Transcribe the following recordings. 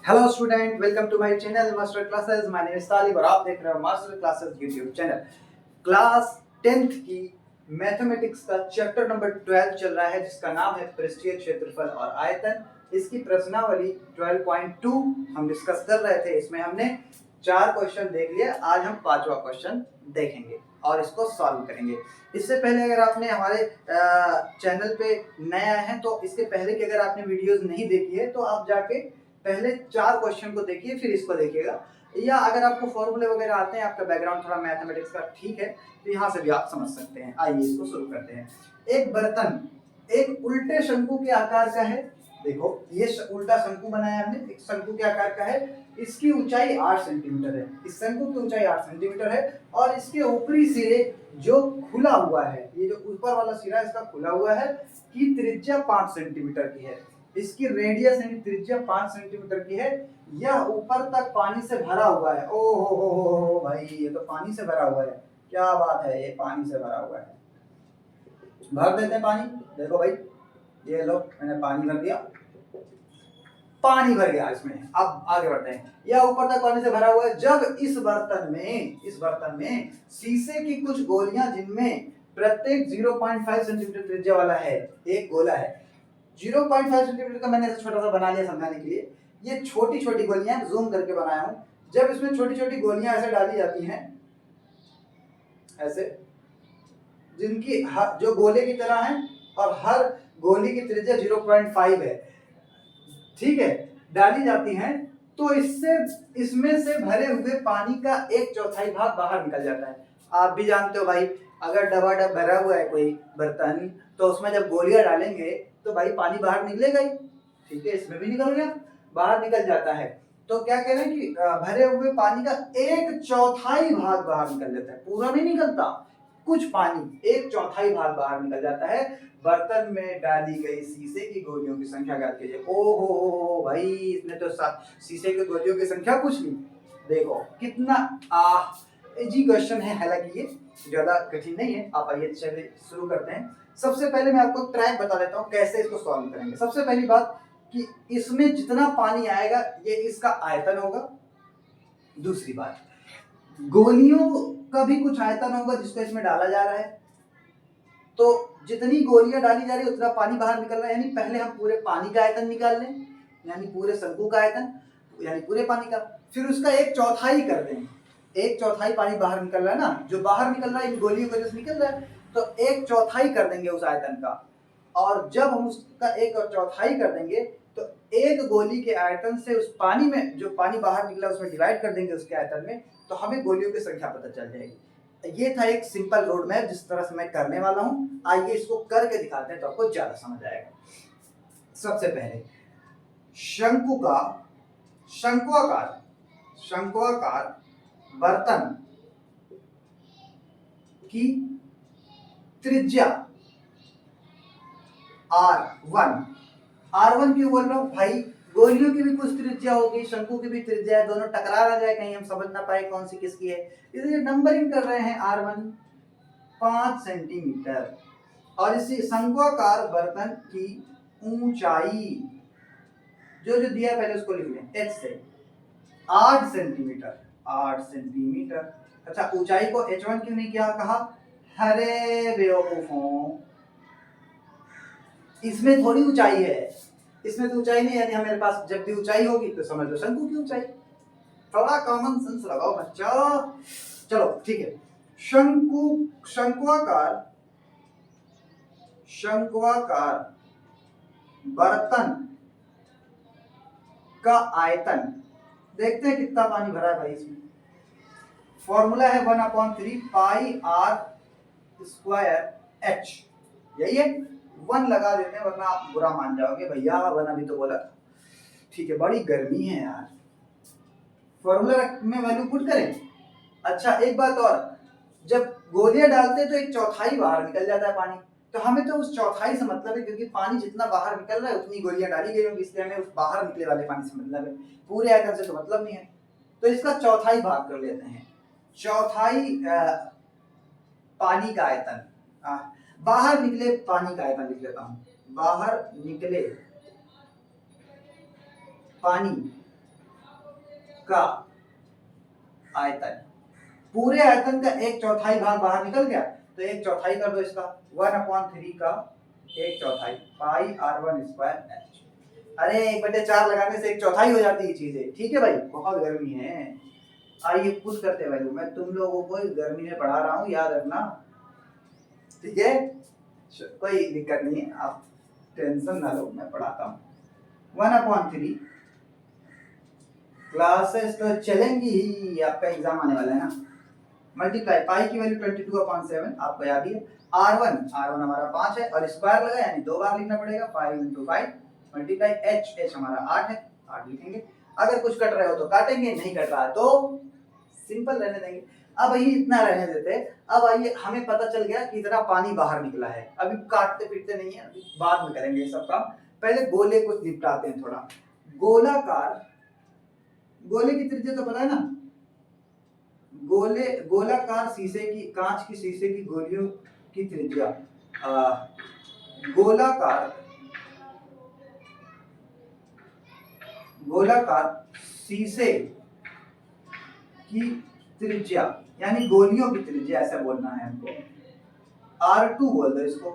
Hello student, welcome to my channel master classes. My name is Talib और आप देख रहे हो master classes YouTube channel. Class 10th की मैथमेटिक्स का चैप्टर नंबर 12 चल रहा है, जिसका नाम है पृष्ठीय क्षेत्रफल और आयतन। इसकी प्रश्नावली 12.2 हम डिस्कस कर रहे थे। इसमें हमने 4 क्वेश्चन देख लिया। आज हम 5वां क्वेश्चन देखेंगे और इसको सॉल्व करेंगे। इससे पहले अगर आपने हमारे चैनल पे नए आए हैं तो इसके पहले की अगर आपने वीडियोस नहीं देखी है तो आप जाके पहले 4 क्वेश्चन को देखिए, फिर इसको देखिएगा। या अगर आपको फॉर्मूले वगैरह आते हैं, आपका बैकग्राउंड थोड़ा मैथमेटिक्स का ठीक है, तो यहाँ से भी आप समझ सकते हैं। आइए इसको शुरू करते हैं। एक बर्तन एक उल्टे शंकु के आकार का है। देखो, ये उल्टा शंकु बनाया हमने, एक शंकु के आकार का है। इसकी ऊंचाई 8 सेंटीमीटर है। इस शंकु की ऊंचाई 8 सेंटीमीटर है और इसके ऊपरी सिरे जो खुला हुआ है, ये जो ऊपर वाला सिरा इसका खुला हुआ है, की त्रिज्या 5 सेंटीमीटर की है। इसकी रेडियस यानी त्रिज्या 5 सेंटीमीटर की है। यह ऊपर तक पानी से भरा हुआ है। ओ हो भाई, ये तो पानी से भरा हुआ है। क्या बात है, ये पानी से भरा हुआ है। भर देते हैं पानी। देखो भाई, ये लो, मैंने पानी भर दिया। पानी भर गया इसमें। अब आगे बढ़ते हैं। यह ऊपर तक पानी से भरा हुआ है। जब इस बर्तन में शीशे की कुछ गोलियां, जिनमें प्रत्येक 0.5 सेंटीमीटर त्रिज्या वाला है, एक गोला है 0.5 सेंटीमीटर का, मैंने ऐसे छोटा सा बना लिया समझाने के लिए। ये छोटी छोटी गोलियां जूम करके बनाया हूं। जब इसमें छोटी छोटी गोलियां ऐसे डाली जाती हैं, ऐसे, जिनकी जो गोले की तरह है और हर गोली की त्रिज्या 0.5 है, ठीक है, डाली जाती हैं, तो इसमें से भरे हुए पानी का 1/4 भाग बाहर निकल जाता है। आप भी जानते हो भाई, अगर डबाडब भरा हुआ है कोई बर्तन, तो उसमें जब गोलियां डालेंगे तो भाई पानी बाहर निकलेगा ही। ठीक है, इसमें भी निकल गया, बाहर निकल जाता है। तो क्या कह रहे हैं कि भरे हुए पानी का 1/4 भाग बाहर निकल जाता है। पूरा नहीं निकलता, कुछ पानी 1/4 भाग बाहर निकल जाता है। बर्तन में डाली गई शीशे की गोलियों की संख्या ज्ञात कीजिए। ओ हो भाई, इसने तो शीशे की गोलियों की संख्या पूछ ली। देखो कितना इजी क्वेश्चन है, हालांकि ये ज्यादा कठिन नहीं है। आप आइए चलिए शुरू करते हैं। सबसे पहले मैं आपको ट्रैक बता देता हूँ कैसे इसको सॉल्व करेंगे। सबसे पहली बात कि इसमें जितना पानी आएगा ये इसका आयतन होगा। दूसरी बात, गोलियों का भी कुछ आयतन होगा जिसको इसमें डाला जा रहा है। तो जितनी गोलियां डाली जा रही है उतना पानी बाहर निकल रहा है, यानी पहले हम पूरे पानी का आयतन निकाल लें, यानी पूरे शंकु का आयतन, यानी पूरे पानी का। फिर उसका 1/4 कर दें। 1/4 पानी बाहर निकल रहा है ना, जो बाहर निकल रहा है इन गोलियों की वजह से निकल रहा है, तो 1/4 कर देंगे उस आयतन का। और जब हम उसका 1/4 कर देंगे तो एक गोली के आयतन से उस पानी में जो पानी बाहर निकला उसमें डिवाइड कर देंगे उसके आयतन में, तो हमें गोलियों की संख्या पता चल जाएगी। ये था एक सिंपल रोड मैप जिस तरह से मैं करने वाला हूं। आइए इसको करके दिखाते हैं तो आपको ज्यादा समझ आएगा। सबसे पहले शंक्वाकार बर्तन की त्रिज्या R1 क्यों बोल रहा हूं भाई, गोलियों की भी कुछ त्रिज्या होगी, शंकु की भी त्रिज्या है, दोनों टकरा ना जाए, कहीं हम समझ ना पाए कौन सी किसकी है, इसलिए नंबरिंग कर रहे हैं। R1 5 सेंटीमीटर और इसी शंक्वाकार बर्तन की ऊंचाई जो जो दिया पहले उसको लिख लें, h से 8 सेंटीमीटर। 8 सेंटीमीटर। अच्छा, ऊंचाई को h1 क्यों नहीं किया कहा? हरे बेवकूफों, इसमें थोड़ी ऊंचाई है, इसमें तो ऊंचाई नहीं है। यानी मेरे पास जब भी ऊंचाई होगी तो समझ लो शंकु की ऊंचाई। थोड़ा कॉमन सेंस लगाओ बच्चा। चलो ठीक है, शंक्वाकार बर्तन का आयतन, देखते हैं कितना पानी भरा है भाई इसमें। फॉर्मूला है 1/3 पाई आर स्क्वायर एच, यही है। 1 लगा देते हैं वरना आप बुरा मान जाओगे भैया, 1 अभी तो बोला। ठीक है, बड़ी गर्मी है यार। फॉर्मूला में वैल्यू पुट करें। अच्छा एक बात और, जब गोलियां डालते हैं तो 1/4 बाहर निकल जाता है पानी, तो हमें तो उस चौथाई से मतलब है, क्योंकि पानी जितना बाहर निकल रहा है उतनी गोलियां डाली गई होंगी, इसलिए हमें उस बाहर निकले वाले पानी से मतलब है, पूरे आयतन से तो मतलब नहीं है। तो इसका चौथाई भाग कर लेते हैं। चौथाई पानी का आयतन, बाहर निकले पानी का आयतन लिख लेता हूं। बाहर निकले पानी का आयतन, पूरे आयतन का 1/4 भाग बाहर निकल गया तो 1/4 कर दो इसका, 1/3 का 1/4 पाई r1/h। अरे 1/4 लगाने से 1/4 हो जाती है चीजें, ठीक है भाई। बहुत गर्मी है, आइए पुश करते वैल्यू। मैं तुम लोगों को इस गर्मी में पढ़ा रहा हूँ, याद रखना, ठीक है। कोई दिक्कत नहीं है, आप टेंशन ना लो, मैं पढ़ाता हूँ। 1/3 क्लासेस तो चलेंगी ही, आपका एग्जाम आने वाला है ना। मल्टीप्लाई पाई की वैल्यू 22/7 आपको याद ही है। r1 हमारा 5 है और स्क्वायर लगा यानी 2 बार लिखना पड़ेगा, 5 × 5 मल्टीप्लाई h हमारा 8 है, 8 लिखेंगे। अगर कुछ कट रहे हो तो काटेंगे, नहीं कट रहा है तो सिंपल रहने देंगे। अब ये इतना रहने देते। अब आइए, हमें पता चल गया कि इतना पानी बाहर निकला है, अभी काटते पीटते नहीं है, अभी बाद में करेंगे ये सब काम। पहले गोले को निपटाते हैं थोड़ा। गोलाकार, गोले की त्रिज्या तो पता है ना, गोलाकार शीशे की, कांच की शीशे की गोलियों की त्रिज्या, गोलाकार शीशे की त्रिज्या यानी गोलियों की त्रिज्या, ऐसा बोलना है हमको। R2 बोल दो इसको,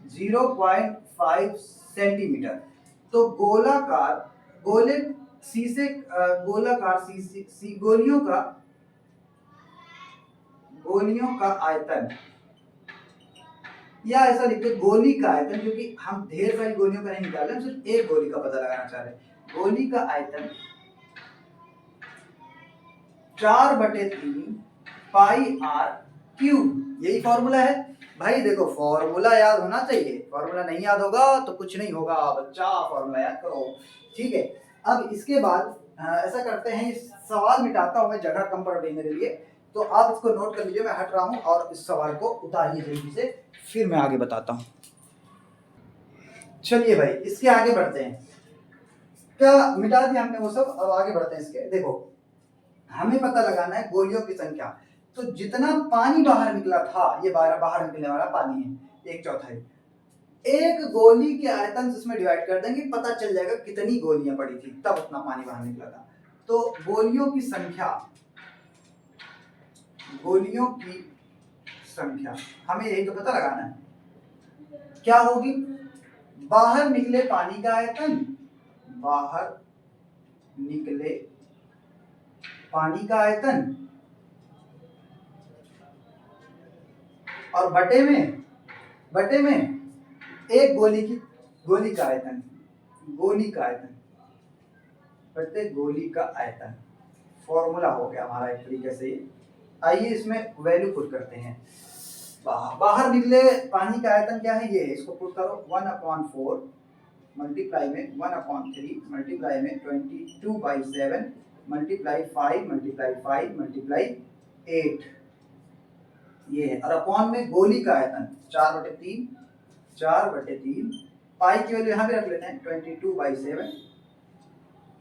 0.5 सेंटीमीटर। तो गोलाकार गोलियों का आयतन, या ऐसा लिखते गोली का आयतन, क्योंकि हम ढेर सारी गोलियों का नहीं निकाल रहे, हम सिर्फ एक गोली का पता लगाना चाह रहे हैं। गोली का आयतन 4/3 पाई r क्यूब, यही फॉर्मूला है भाई। देखो फॉर्मूला याद होना चाहिए, फॉर्मूला नहीं याद होगा तो कुछ नहीं होगा बच्चा, फॉर्मूला याद करो, ठीक है। अब इसके बाद ऐसा करते हैं, इस सवाल मिटाता हूं मैं, जगह कम पड़ रही मेरे लिए, तो आप इसको नोट कर लीजिए, मैं हट रहा हूं और इस सवाल को उतारिए जल्दी से, फिर मैं आगे बताता हूं। चलिए भाई इसके आगे बढ़ते हैं। क्या मिटा दिया हमने वो सब, अब आगे बढ़ते हैं इसके। देखो हमें पता लगाना है गोलियों की संख्या, तो जितना पानी बाहर निकला था, ये बाहर निकलने वाला पानी है 1/4, एक गोली के आयतन से इसमें डिवाइड कर देंगे, पता चल जाएगा कितनी गोलियां पड़ी थी, तब उतना पानी बाहर निकला था। तो गोलियों की संख्या हमें यही तो पता लगाना है, क्या होगी, बाहर निकले पानी का आयतन, बाहर निकले पानी का आयतन, और बटे में एक गोली का आयतन, बटे गोली का आयतन। फॉर्मूला हो गया हमारा एक तरीके से। आइए इसमें वैल्यू पुट करते हैं। बाहर निकले पानी का आयतन क्या है, ये इसको पुट करो, 1/4 मल्टीप्लाई में 1/3 मल्टीप्लाई में 22/7 मल्टीप्लाई 5 मल्टीप्लाई 5 मल्टीप्लाई 8, ये है। और अपॉन में गोली का आयतन 4/3 पाई की वैल्यू यहाँ पे रख लेते हैं 22/7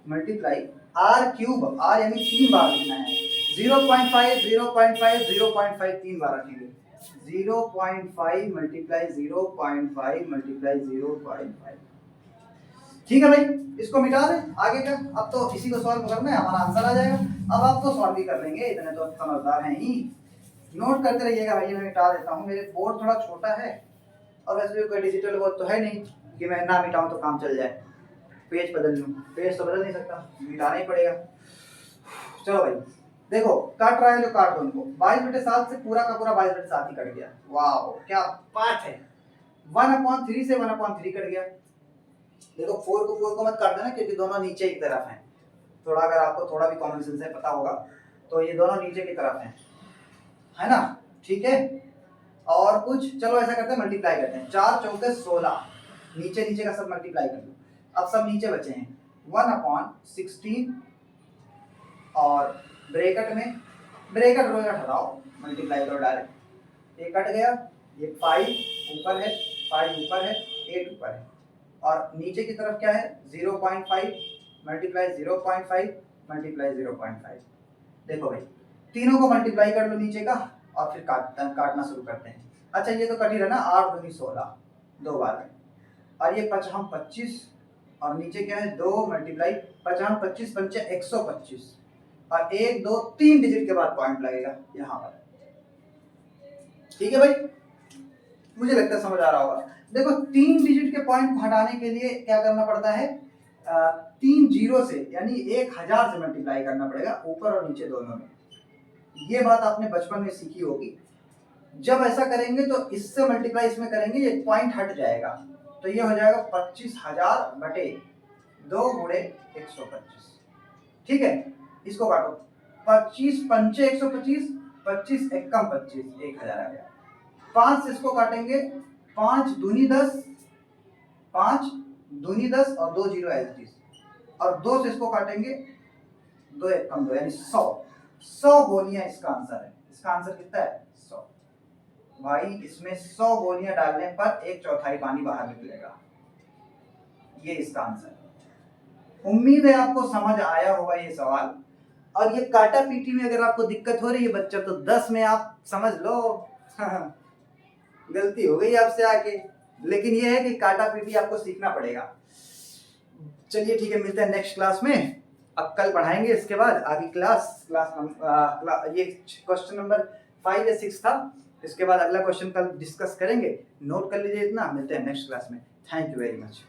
मल्टीप्लाई r क्यूब, r यानी 3 बार लिखना है, 0.5 0.5 0.5 3 बार रखेंगे, 0.5 मल्टीप्लाई 0.5 मल्टीप्लाई 0.5, ठीक है भाई। इसको मिटा दें, आगे का अब तो इसी को सॉल्व करना है, हमारा आंसर आ जाएगा। अब आप तो सॉल्व भी कर लेंगे, इतने तो समझदार हैं ही। नोट करते रहिएगा भाई, मैं मिटा देता हूँ, मेरे बोर्ड थोड़ा छोटा है और वैसे भी कोई डिजिटल बोर्ड तो है नहीं कि मैं ना मिटाऊं तो काम चल जाए, पेज बदल लूं, पेज तो बदल नहीं सकता, मिटाना ही पड़ेगा। चलो भाई देखो, काट रहा है जो काट दो उनको, 22/7 से पूरा का पूरा 22/7 ही कट गया, वाह क्या बात है। 1/3 से 1/3 कट गया। देखो 4 को मत काट देना, क्योंकि दोनों नीचे की तरफ हैं, थोड़ा अगर आपको थोड़ा भी कॉमन सेंस है पता होगा तो ये दोनों नीचे की तरफ हैं, है ना, ठीक है। और कुछ, चलो ऐसा करते हैं मल्टीप्लाई करते हैं, 4 चौके 16, नीचे का सब मल्टीप्लाई कर लो। अब सब नीचे बचे हैं 1/16 और ब्रैकेट हटाओ, मल्टीप्लाई करो डायरेक्ट, ये कट गया, ये 5 ऊपर है 8 ऊपर है, और नीचे की तरफ क्या है 0.5 मल्टीप्लाई 0.5 मल्टीप्लाई 0.5। देखो भाई तीनों को मल्टीप्लाई कर लो नीचे का और फिर काटना शुरू करते हैं। अच्छा ये तो कट ही रहा ना, 8 दूनी 16 2 बार में, और ये 5 25 और नीचे क्या है 2 मल्टीप्लाई 5 25 पंचे 125, और 1 2 3 डिजिट के बाद पॉइंट लगेगा यहाँ पर। ठीक है भाई, मुझे लगता है समझ आ रहा होगा। देखो 3 डिजिट के पॉइंट को हटाने के लिए क्या करना पड़ता है, 3 जीरो से यानी 1000 से मल्टीप्लाई करना पड़ेगा ऊपर और नीचे दोनों में। ये बात आपने बचपन में सीखी होगी। जब ऐसा करेंगे तो इससे मल्टीप्लाई इसमें करेंगे, ये पॉइंट हट जाएगा, तो ये हो जाएगा 25,000 बटे 2 गुणे 125। ठीक है, इसको काटो, 25 पंचे 125, 25 एकम 25, 1000 आ गया। 5 से इसको काटेंगे, 5 दूनी 10, 5 दूनी 10 और 2 जीरो एलजीस, और 2 से इसको काटेंगे, 2 एकम 2 यानी 100 गोलियां इसका आंसर है। इसका आंसर कितना है, 100। भाई इसमें 100 गोलियां डालने पर 1/4 पानी बाहर निकलेगा, ये इसका आंसर है। उम्मीद है आपको समझ आया होगा ये सवाल। और ये काटा पीटी में अगर आपको दिक्कत हो रही है बच्चा, तो 10 में आप समझ लो गलती हो गई आपसे आके, लेकिन ये है कि काटा पीटी आपको सीखना पड़ेगा। चलिए ठीक है, मिलते हैं नेक्स्ट क्लास में। अब कल पढ़ाएंगे, इसके बाद आगे ये क्वेश्चन नंबर 5 या 6 था, इसके बाद अगला क्वेश्चन कल डिस्कस करेंगे। नोट कर लीजिए इतना, मिलते हैं नेक्स्ट क्लास में। Thank you very much.